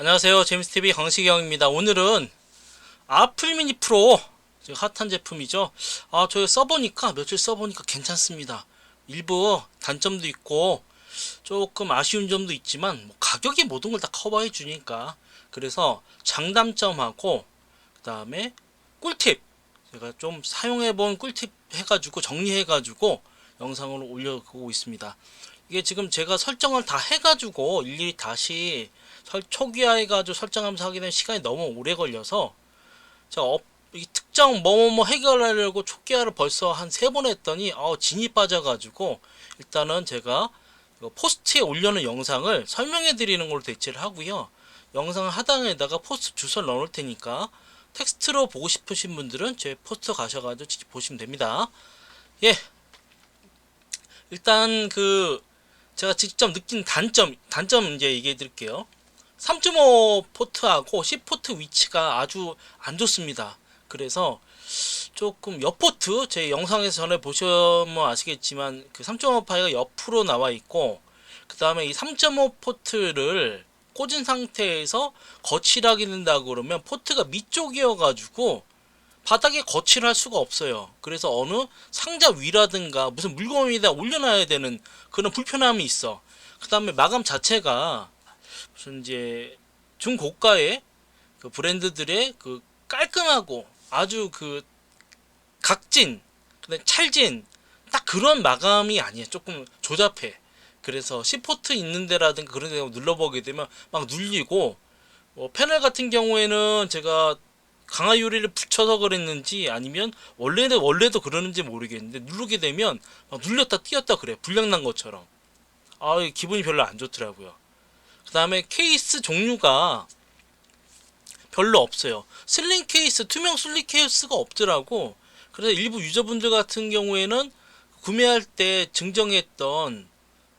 안녕하세요. 제임스TV 강시경입니다. 오늘은 아플 미니 프로, 지금 핫한 제품이죠. 저 써보니까, 며칠 써보니까 괜찮습니다. 일부 단점도 있고 조금 아쉬운 점도 있지만 가격이 모든 걸 다 커버해 주니까, 그래서 장단점하고 그 다음에 꿀팁, 제가 좀 사용해본 꿀팁 해가지고 정리해가지고 영상으로 올려보고 있습니다. 이게 지금 제가 설정을 다 해가지고 일일이 다시 초기화해가지고 설정하면서 하게 되면 시간이 너무 오래 걸려서 제가 이 특정 뭐뭐뭐 해결하려고 초기화를 벌써 한 3번 했더니 진이 빠져가지고, 일단은 제가 포스트에 올려놓은 영상을 설명해 드리는 걸로 대체를 하고요. 영상 하단에다가 포스트 주소를 넣을 테니까 텍스트로 보고 싶으신 분들은 제 포스트 가셔가지고 직접 보시면 됩니다. 예, 일단 제가 직접 느낀 단점 이제 얘기해 드릴게요. 3.5 포트하고 10 포트 위치가 아주 안 좋습니다. 그래서 조금 옆 포트, 제 영상에서 전에 보시면 아시겠지만 그 3.5 파이가 옆으로 나와 있고, 그 다음에 이 3.5 포트를 꽂은 상태에서 거치를 하게 된다 그러면 포트가 밑쪽이어 가지고 바닥에 거치를 할 수가 없어요. 그래서 어느 상자 위라든가 무슨 물건 위에다 올려놔야 되는 그런 불편함이 있어. 그 다음에 마감 자체가 무슨 이제 중고가의 그 브랜드들의 그 깔끔하고 아주 그 각진, 그다음 찰진 딱 그런 마감이 아니에요. 조금 조잡해. 그래서 시포트 있는 데라든가 그런 데 눌러보게 되면 막 눌리고, 패널 같은 경우에는 제가 강화 유리를 붙여서 그랬는지 아니면 원래도 그러는지 모르겠는데 누르게 되면 막 눌렸다 띄었다 그래. 불량 난 것처럼. 기분이 별로 안 좋더라고요. 그 다음에 케이스 종류가 별로 없어요. 슬링 케이스, 투명 슬링 케이스가 없더라고. 그래서 일부 유저분들 같은 경우에는 구매할 때 증정했던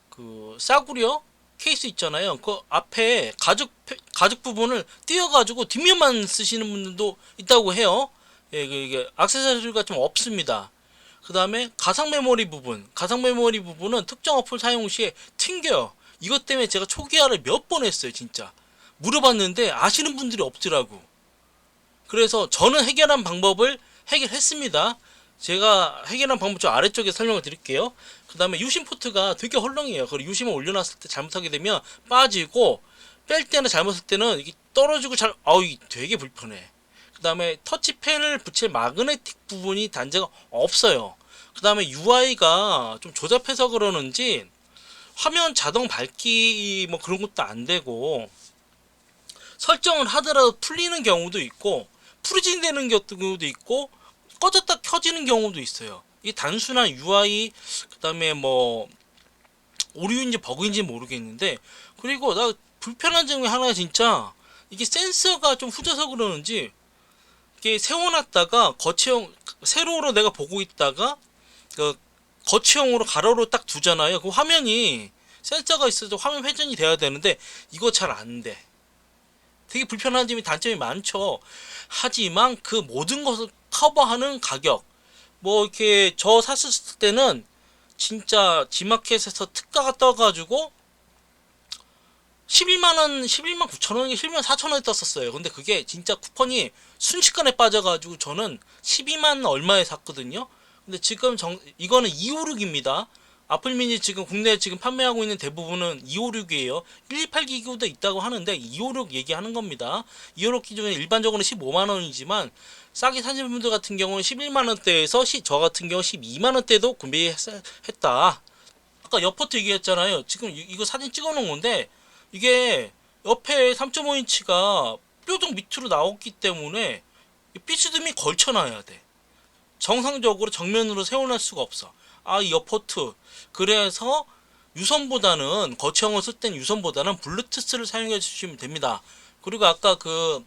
그 싸구려 케이스 있잖아요. 그 앞에 가죽 부분을 띄어가지고 뒷면만 쓰시는 분들도 있다고 해요. 예, 이게 액세서리가 좀 없습니다. 그 다음에 가상 메모리 부분은 특정 어플 사용 시에 튕겨요. 이것 때문에 제가 초기화를 몇 번 했어요, 진짜. 물어봤는데 아시는 분들이 없더라고. 그래서 저는 해결한 방법을 해결했습니다. 제가 해결한 방법 좀 아래쪽에 설명을 드릴게요. 그 다음에 유심 포트가 되게 헐렁해요. 그리고 유심을 올려놨을 때 잘못하게 되면 빠지고, 뺄 때는 잘못할 때는 이게 떨어지고 되게 불편해. 그 다음에 터치펜을 붙일 마그네틱 부분이 단자가 없어요. 그 다음에 UI가 좀 조잡해서 그러는지 화면 자동 밝기 뭐 그런 것도 안 되고, 설정을 하더라도 풀리는 경우도 있고 프리징되는 경우도 있고 꺼졌다 켜지는 경우도 있어요. 이 단순한 UI, 그 다음에 뭐 오류인지 버그인지 모르겠는데, 그리고 나 불편한 점이 하나, 진짜 이게 센서가 좀 후져서 그러는지 이게 세워놨다가 거치형 세로로 내가 보고 있다가 그 거치형으로 가로로 딱 두잖아요. 그 화면이 센서가 있어서 화면 회전이 돼야 되는데 이거 잘 안 돼. 되게 불편한 점이, 단점이 많죠. 하지만 그 모든 것을 커버하는 가격, 뭐 이렇게 저 샀을 때는 진짜 지마켓에서 특가가 떠가지고 11만원, 11만 9천원, 11만 4천원에 떴었어요. 근데 그게 진짜 쿠폰이 순식간에 빠져가지고 저는 12만 얼마에 샀거든요. 근데 지금 이거는 256입니다. 아플 미니 지금 국내에 지금 판매하고 있는 대부분은 256이에요. 128기기도 있다고 하는데 256 얘기하는 겁니다. 256 기준에 일반적으로 15만원이지만 싸게 사시는 분들 같은 경우는 11만원대에서 저 같은 경우 12만원대도 구매했다. 아까 옆 포트 얘기했잖아요. 지금 이거 사진 찍어 놓은 건데 이게 옆에 3.5인치가 뾰족 밑으로 나왔기 때문에 피스듬이 걸쳐놔야 돼. 정상적으로 정면으로 세워놓을 수가 없어. 이 옆포트. 그래서 유선보다는, 거치형을 쓸 땐 유선보다는 블루투스를 사용해 주시면 됩니다. 그리고 아까 그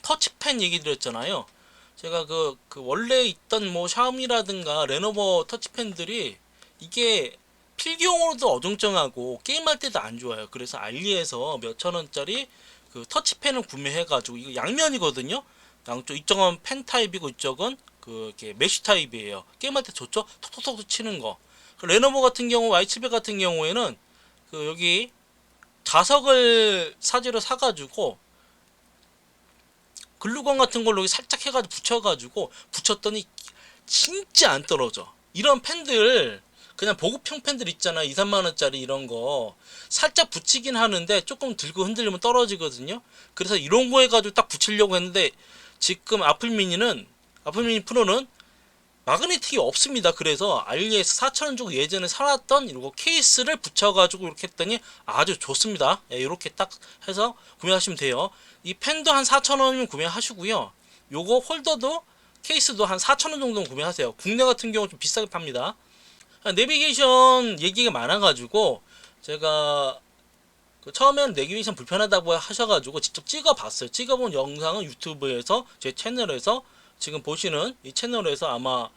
터치펜 얘기 드렸잖아요. 제가 원래 있던 뭐 샤오미라든가 레노버 터치펜들이 이게 필기용으로도 어정쩡하고 게임할 때도 안 좋아요. 그래서 알리에서 몇천 원짜리 그 터치펜을 구매해가지고, 이거 양면이거든요. 양쪽, 이쪽은 펜 타입이고 이쪽은 이렇게 메쉬 타입이에요. 게임할 때 좋죠? 톡톡톡 치는 거. 레노버 같은 경우, Y700 같은 경우에는 여기 자석을 사제로 사가지고 글루건 같은 걸로 살짝 해가지고 붙여가지고 붙였더니 진짜 안 떨어져. 이런 펜들 그냥 보급형 펜들 있잖아, 2, 3만원짜리 이런 거 살짝 붙이긴 하는데 조금 들고 흔들리면 떨어지거든요. 그래서 이런 거 해가지고 딱 붙이려고 했는데 지금 애플 미니 프로는 마그네틱이 없습니다. 그래서 알리에서 4,000원 주고 예전에 사놨던 이거 케이스를 붙여가지고 이렇게 했더니 아주 좋습니다. 예, 이렇게 딱 해서 구매하시면 돼요. 이 펜도 한 4,000원이면 구매하시고요. 요거 홀더도 케이스도 한 4,000원 정도 구매하세요. 국내 같은 경우 좀 비싸게 팝니다. 내비게이션 얘기가 많아가지고 제가 처음에는 내비게이션 불편하다고 하셔가지고 직접 찍어봤어요. 찍어본 영상은 유튜브에서 제 채널에서 지금 보시는 이 채널에서 아마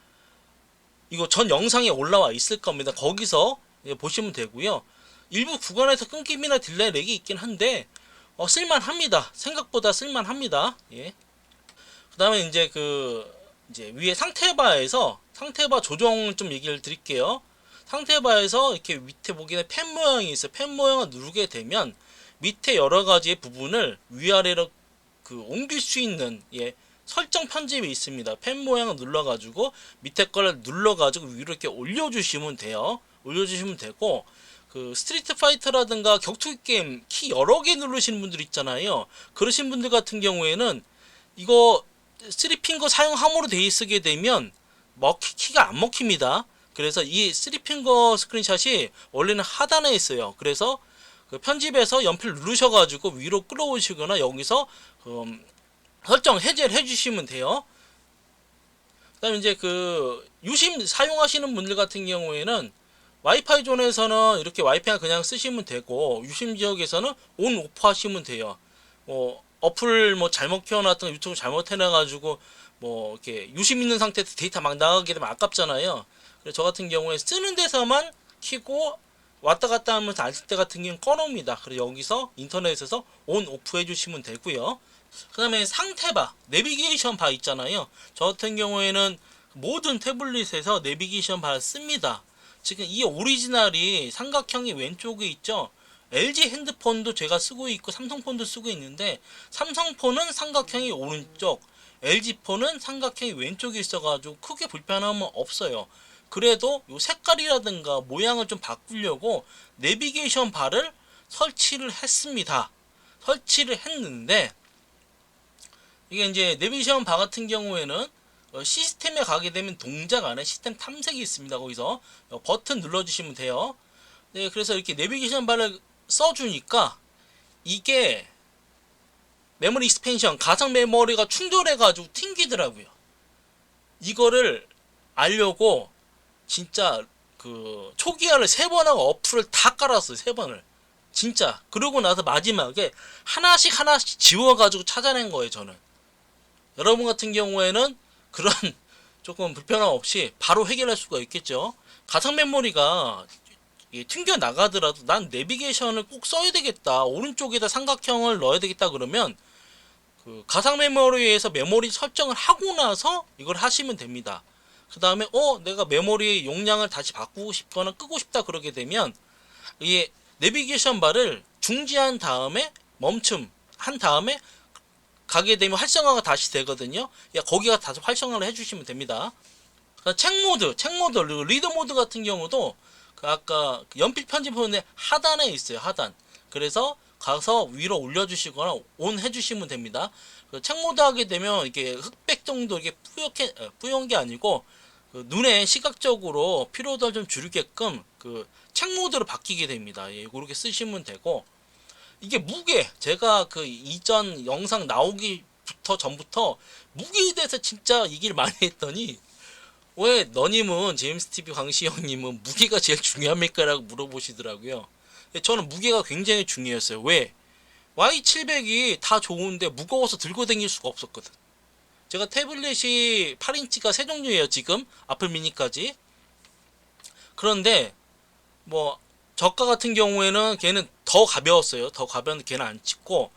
이거 전 영상에 올라와 있을 겁니다. 거기서 보시면 되고요. 일부 구간에서 끊김이나 딜레이 렉이 있긴 한데 쓸만합니다. 생각보다 쓸만합니다. 예. 그다음에 이제 이제 위에 상태바에서 상태바 조정 좀 얘기를 드릴게요. 상태바에서 이렇게 밑에 보기에 펜 모양이 있어요. 펜 모양을 누르게 되면 밑에 여러 가지의 부분을 위아래로 옮길 수 있는 설정 편집이 있습니다. 펜 모양을 눌러가지고 밑에 거를 눌러가지고 위로 이렇게 올려주시면 돼요. 올려주시면 되고 스트리트 파이터라든가 격투기 게임 키 여러 개 누르시는 분들 있잖아요. 그러신 분들 같은 경우에는 이거 3핑거 사용함으로 돼 있게 되면 키가 안 먹힙니다. 그래서 이 3핑거 스크린샷이 원래는 하단에 있어요. 그래서 편집에서 연필 누르셔가지고 위로 끌어오시거나 여기서 설정 해제를 해주시면 돼요. 그 다음에 이제 유심 사용하시는 분들 같은 경우에는 와이파이 존에서는 이렇게 와이파이 그냥 쓰시면 되고 유심 지역에서는 온 오프 하시면 돼요. 어플 잘못 켜놨던 유튜브 잘못 해놔가지고 이렇게 유심 있는 상태에서 데이터 막 나가게 되면 아깝잖아요. 그래서 저 같은 경우에 쓰는 데서만 켜고 왔다 갔다 하면서 안 쓸 때 같은 경우는 꺼놓습니다. 그래서 여기서 인터넷에서 온 오프 해주시면 되고요. 그 다음에 상태바, 내비게이션 바 있잖아요. 저 같은 경우에는 모든 태블릿에서 내비게이션 바를 씁니다. 지금 이 오리지널이 삼각형이 왼쪽에 있죠. LG 핸드폰도 제가 쓰고 있고 삼성폰도 쓰고 있는데 삼성폰은 삼각형이 오른쪽, LG폰은 삼각형이 왼쪽에 있어가지고 크게 불편함은 없어요. 그래도 요 색깔이라든가 모양을 좀 바꾸려고 내비게이션 바를 설치를 했습니다. 설치를 했는데 이게 이제 내비게이션 바 같은 경우에는 시스템에 가게 되면 동작 안에 시스템 탐색이 있습니다. 거기서 버튼 눌러주시면 돼요. 네, 그래서 이렇게 내비게이션 바를 써주니까 이게 메모리 익스펜션 가상 메모리가 충돌해가지고 튕기더라고요. 이거를 알려고 진짜 초기화를 3번 하고 어플을 다 깔았어요. 3번을 진짜. 그러고 나서 마지막에 하나씩 지워가지고 찾아낸 거예요. 저는. 여러분 같은 경우에는 그런 조금 불편함 없이 바로 해결할 수가 있겠죠. 가상 메모리가 튕겨 나가더라도 난 내비게이션을 꼭 써야 되겠다, 오른쪽에다 삼각형을 넣어야 되겠다 그러면 가상 메모리에서 메모리 설정을 하고 나서 이걸 하시면 됩니다. 그 다음에 내가 메모리 용량을 다시 바꾸고 싶거나 끄고 싶다 그러게 되면 이 내비게이션 바를 중지한 다음에 멈춤한 다음에 가게 되면 활성화가 다시 되거든요. 거기가 다시 활성화를 해주시면 됩니다. 책 모드 그리고 리더 모드 같은 경우도 아까 연필 편집하는데 하단에 있어요. 하단. 그래서 가서 위로 올려주시거나 온 해주시면 됩니다. 책 모드 하게 되면 이게 흑백 정도 이게 뿌연 게 아니고 눈에 시각적으로 피로도를 좀 줄이게끔 책 모드로 바뀌게 됩니다. 그렇게 쓰시면 되고 이게 무게 제가 이전 영상 나오기부터 전부터 무게에 대해서 진짜 얘기를 많이 했더니 왜 너님은 제임스TV 광시 형님은 무게가 제일 중요합니까? 라고 물어보시더라고요. 저는 무게가 굉장히 중요했어요. 왜? Y700이 다 좋은데 무거워서 들고 다닐 수가 없었거든. 제가 태블릿이 8인치가 세 종류예요. 지금 애플 미니까지. 그런데 저가 같은 경우에는 걔는 더 가벼웠어요. 더 가벼운데 걔는 안 찍고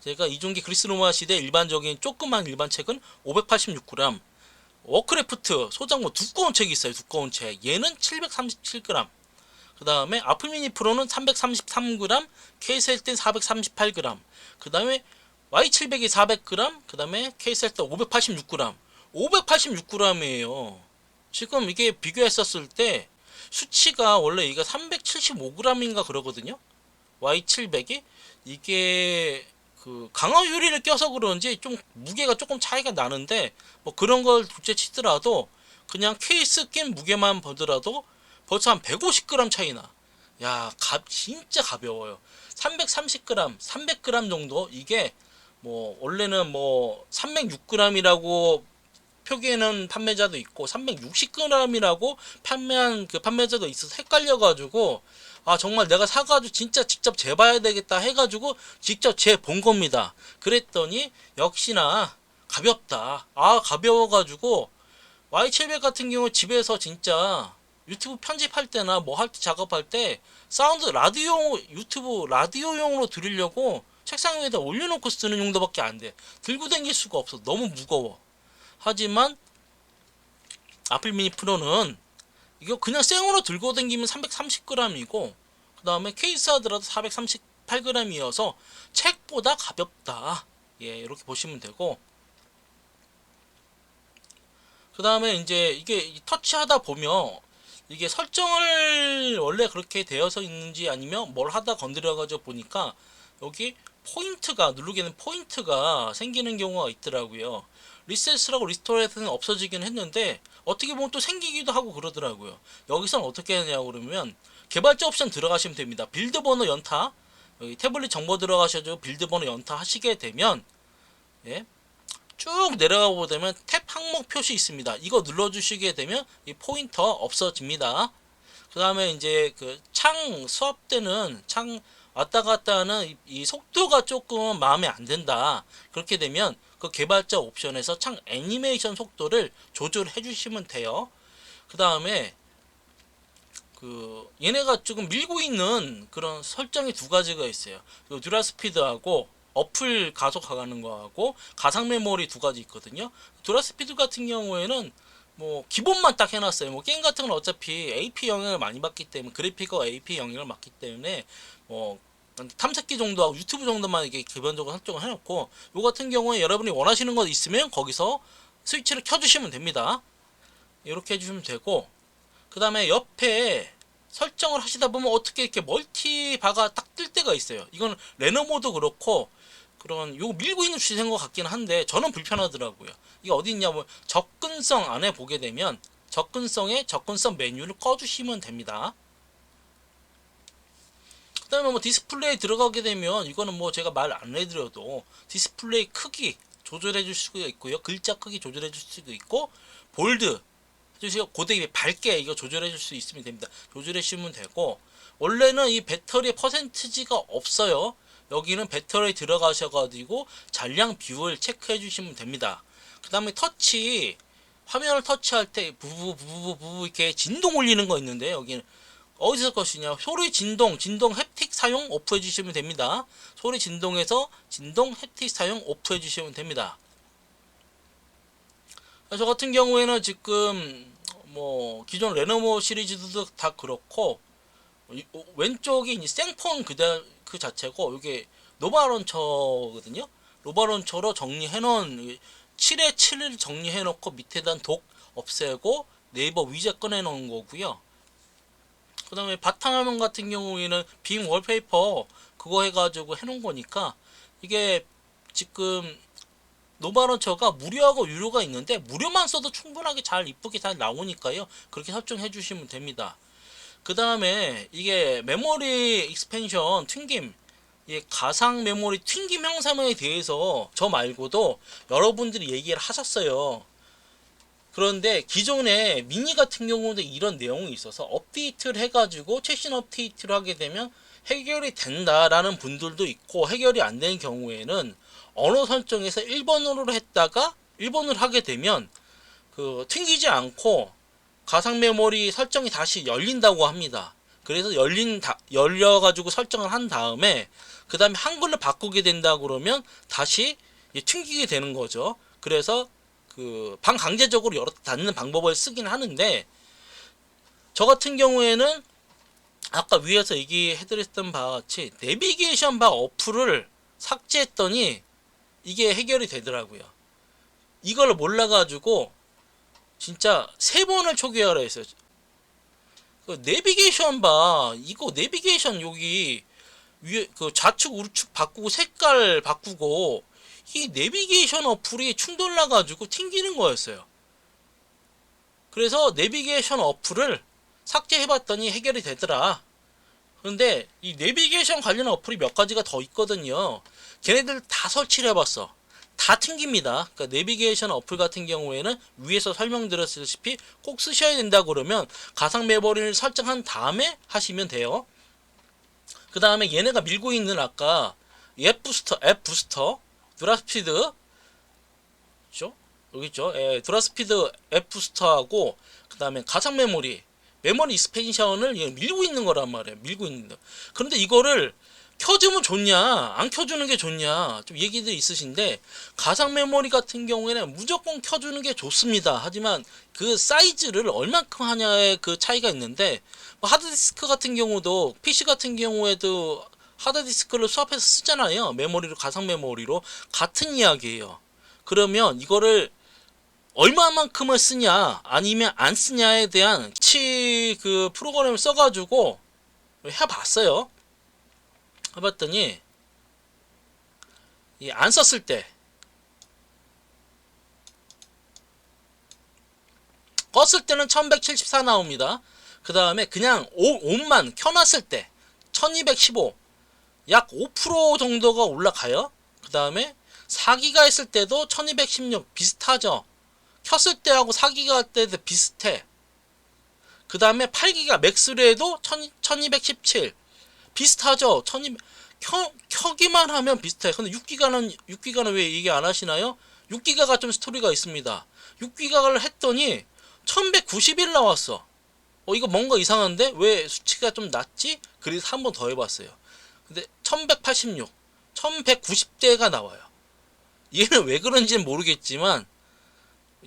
제가 이종기 그리스 로마 시대 일반적인 조그만 일반 책은 586g, 워크래프트 소장 두꺼운 책이 있어요. 두꺼운 책 얘는 737g. 그 다음에 아플 미니 프로는 333g, K셀 땐 438g, 그 다음에 Y700이 400g, 그 다음에 K셀 땐 586g. 586g이에요. 지금 이게 비교했었을 때 수치가 원래 이게 375g인가 그러거든요. Y700이 이게 그 강화 유리를 껴서 그런지 좀 무게가 조금 차이가 나는데, 뭐 그런 걸 둘째 치더라도 그냥 케이스 낀 무게만 보더라도 벌써 한 150g 차이나. 야, 진짜 가벼워요. 330g, 300g 정도. 이게 뭐 원래는 뭐 306g이라고 표기에는 판매자도 있고 360g이라고 판매한 그 판매자도 있어서 헷갈려가지고, 아 정말 내가 사가지고 진짜 직접 재봐야 되겠다 해가지고 직접 재본 겁니다. 그랬더니 역시나 가볍다. 아 가벼워가지고 Y700 같은 경우 집에서 진짜 유튜브 편집할 때나 뭐 할 때 작업할 때 사운드 라디오 유튜브 라디오용으로 들으려고 책상 위에다 올려놓고 쓰는 용도밖에 안 돼. 들고 다닐 수가 없어. 너무 무거워. 하지만 아플 미니 프로는 이거 그냥 생으로 들고 다니면 330g이고 그 다음에 케이스 하더라도 438g이어서 책보다 가볍다. 예, 이렇게 보시면 되고, 그 다음에 이제 이게 터치하다 보면 이게 설정을 원래 그렇게 되어서 있는지 아니면 뭘 하다 건드려가지고 보니까 여기 포인트가 누르기에는 포인트가 생기는 경우가 있더라고요. 리셋이라고 리스토어에서는 없어지긴 했는데 어떻게 보면 또 생기기도 하고 그러더라고요. 여기서는 어떻게 하냐고 그러면 개발자 옵션 들어가시면 됩니다. 빌드 번호 연타, 여기 태블릿 정보 들어가셔서 빌드 번호 연타 하시게 되면, 예, 쭉 내려가 보면 탭 항목 표시 있습니다. 이거 눌러주시게 되면 이 포인터 없어집니다. 그 다음에 이제 그 창 수업 때는 창 왔다 갔다 하는 이 속도가 조금 마음에 안 든다. 그렇게 되면 그 개발자 옵션에서 창 애니메이션 속도를 조절해 주시면 돼요. 그 다음에 그 얘네가 조금 밀고 있는 그런 설정이 두 가지가 있어요. 듀라 스피드하고 어플 가속하는 거하고 가상 메모리 두 가지 있거든요. 듀라 스피드 같은 경우에는 뭐 기본만 딱 해놨어요. 뭐 게임 같은 건 어차피 AP 영향을 많이 받기 때문에, 그래픽과 AP 영향을 받기 때문에 뭐 탐색기 정도하고 유튜브 정도만 이게 기본적으로 설정을 해놓고, 요 같은 경우에 여러분이 원하시는 거 있으면 거기서 스위치를 켜주시면 됩니다. 이렇게 해주시면 되고, 그 다음에 옆에 설정을 하시다 보면 어떻게 이렇게 멀티바가 딱 뜰 때가 있어요. 이건 레노모도 그렇고 그런 요거 밀고 있는 주제인 것 같긴 한데 저는 불편하더라고요. 이게 어디 있냐면 접근성 안에 보게 되면 접근성에 접근성 메뉴를 꺼주시면 됩니다. 그 다음에 뭐 디스플레이 들어가게 되면 이거는 뭐 제가 말 안 해드려도 디스플레이 크기 조절해 줄 수가 있고요. 글자 크기 조절해 줄 수도 있고, 볼드 해주시고 고데기 밝게 이거 조절해 줄 수 있으면 됩니다. 조절해 주시면 되고, 원래는 이 배터리 퍼센티지가 없어요. 여기는 배터리 들어가셔가지고 잔량 비율 체크해 주시면 됩니다. 그 다음에 터치, 화면을 터치할 때 부부 이렇게 진동 울리는 거 있는데 여기는 어디서 것이냐, 소리 진동 햅틱 사용 오프해 주시면 됩니다. 소리 진동에서 진동 햅틱 사용 오프해 주시면 됩니다. 저 같은 경우에는 지금 뭐 기존 레노버 시리즈도 다 그렇고 왼쪽이 이제 생폰 그 자체고 이게 노바론처거든요. 노바론처로 정리해 놓은 7에 7을 정리해 놓고 밑에다 독 없애고 네이버 위젯 꺼내 놓은 거고요. 그 다음에 바탕화면 같은 경우에는 빙 월페이퍼 그거 해가지고 해놓은 거니까, 이게 지금 노바런처가 무료하고 유료가 있는데 무료만 써도 충분하게 잘 이쁘게 잘 나오니까요. 그렇게 설정해 주시면 됩니다. 그 다음에 이게 메모리 익스펜션 튕김, 이 가상 메모리 튕김 형상에 대해서 저 말고도 여러분들이 얘기를 하셨어요. 그런데 기존에 미니 같은 경우도 이런 내용이 있어서 업데이트를 해가지고 최신 업데이트를 하게 되면 해결이 된다라는 분들도 있고, 해결이 안 되는 경우에는 언어 설정에서 일본어로 했다가 일본어를 하게 되면 그 튕기지 않고 가상 메모리 설정이 다시 열린다고 합니다. 그래서 열려가지고 설정을 한 다음에 그 다음에 한글로 바꾸게 된다 그러면 다시 튕기게 되는 거죠. 그래서 그 반강제적으로 열어 닫는 방법을 쓰긴 하는데, 저 같은 경우에는 아까 위에서 얘기해드렸던 바와 같이 내비게이션 바 어플을 삭제했더니 이게 해결이 되더라고요. 이걸 몰라가지고 진짜 3번을 초기화를 했어요. 그 내비게이션 바 이거 내비게이션 여기 위에 그 좌측 우측 바꾸고 색깔 바꾸고 이 내비게이션 어플이 충돌 나가지고 튕기는 거였어요. 그래서 내비게이션 어플을 삭제해봤더니 해결이 되더라. 그런데 이 내비게이션 관련 어플이 몇 가지가 더 있거든요. 걔네들 다 설치를 해봤어. 다 튕깁니다. 그러니까 내비게이션 어플 같은 경우에는 위에서 설명드렸다시피 꼭 쓰셔야 된다 그러면 가상 메모리를 설정한 다음에 하시면 돼요. 그 다음에 얘네가 밀고 있는 아까 앱 부스터, 드랍스피드, 그죠? 여기 있죠? 예, 드랍스피드 앱 부스터하고 그 다음에 가상 메모리 익스펜션을 밀고 있는 거란 말이에요. 밀고 있는 거. 그런데 이거를 켜주면 좋냐, 안 켜주는 게 좋냐, 좀 얘기들이 있으신데, 가상 메모리 같은 경우에는 무조건 켜주는 게 좋습니다. 하지만 그 사이즈를 얼만큼 하냐의 그 차이가 있는데, 뭐 하드디스크 같은 경우도, PC 같은 경우에도 하드디스크를 수합해서 쓰잖아요. 메모리로, 가상 메모리로. 같은 이야기예요. 그러면 이거를 얼마만큼을 쓰냐, 아니면 안 쓰냐에 대한 그 프로그램을 써가지고 해봤어요. 해봤더니 안 썼을 때 껐을 때는 1174 나옵니다. 그 다음에 그냥 온만 켜놨을 때 1215 약 5% 정도가 올라가요. 그 다음에 4기가 했을 때도 1216 비슷하죠. 켰을 때하고 4기가 할 때도 비슷해. 그 다음에 8기가 맥스로 해도 1217 비슷하죠. 켜기만 하면 비슷해. 근데 6기가는 왜 얘기 안 하시나요? 6기가가 좀 스토리가 있습니다. 6기가를 했더니 1191 나왔어. 이거 뭔가 이상한데? 왜 수치가 좀 낮지? 그래서 한 번 더 해봤어요. 근데 1186, 1190대가 나와요. 얘는 왜 그런지는 모르겠지만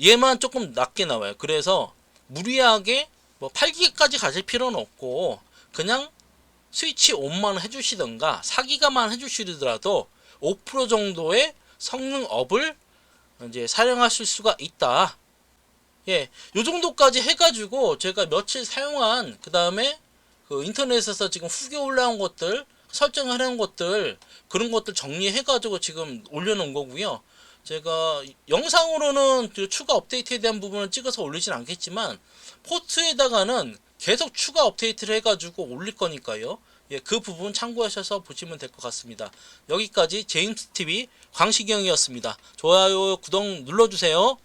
얘만 조금 낮게 나와요. 그래서 무리하게 뭐 8기가까지 가실 필요는 없고 그냥 스위치 온만 해주시던가 4기가만 해주시더라도 5% 정도의 성능 업을 이제 사용하실 수가 있다. 예, 요 정도까지 해가지고 제가 며칠 사용한 그 다음에 그 인터넷에서 지금 후기 올라온 것들 설정하려는 것들 그런 것들 정리해가지고 지금 올려놓은 거고요. 제가 영상으로는 그 추가 업데이트에 대한 부분을 찍어서 올리진 않겠지만 포트에다가는 계속 추가 업데이트를 해가지고 올릴 거니까요. 예, 그 부분 참고하셔서 보시면 될 것 같습니다. 여기까지 제임스TV 광시경이었습니다. 좋아요, 구독 눌러주세요.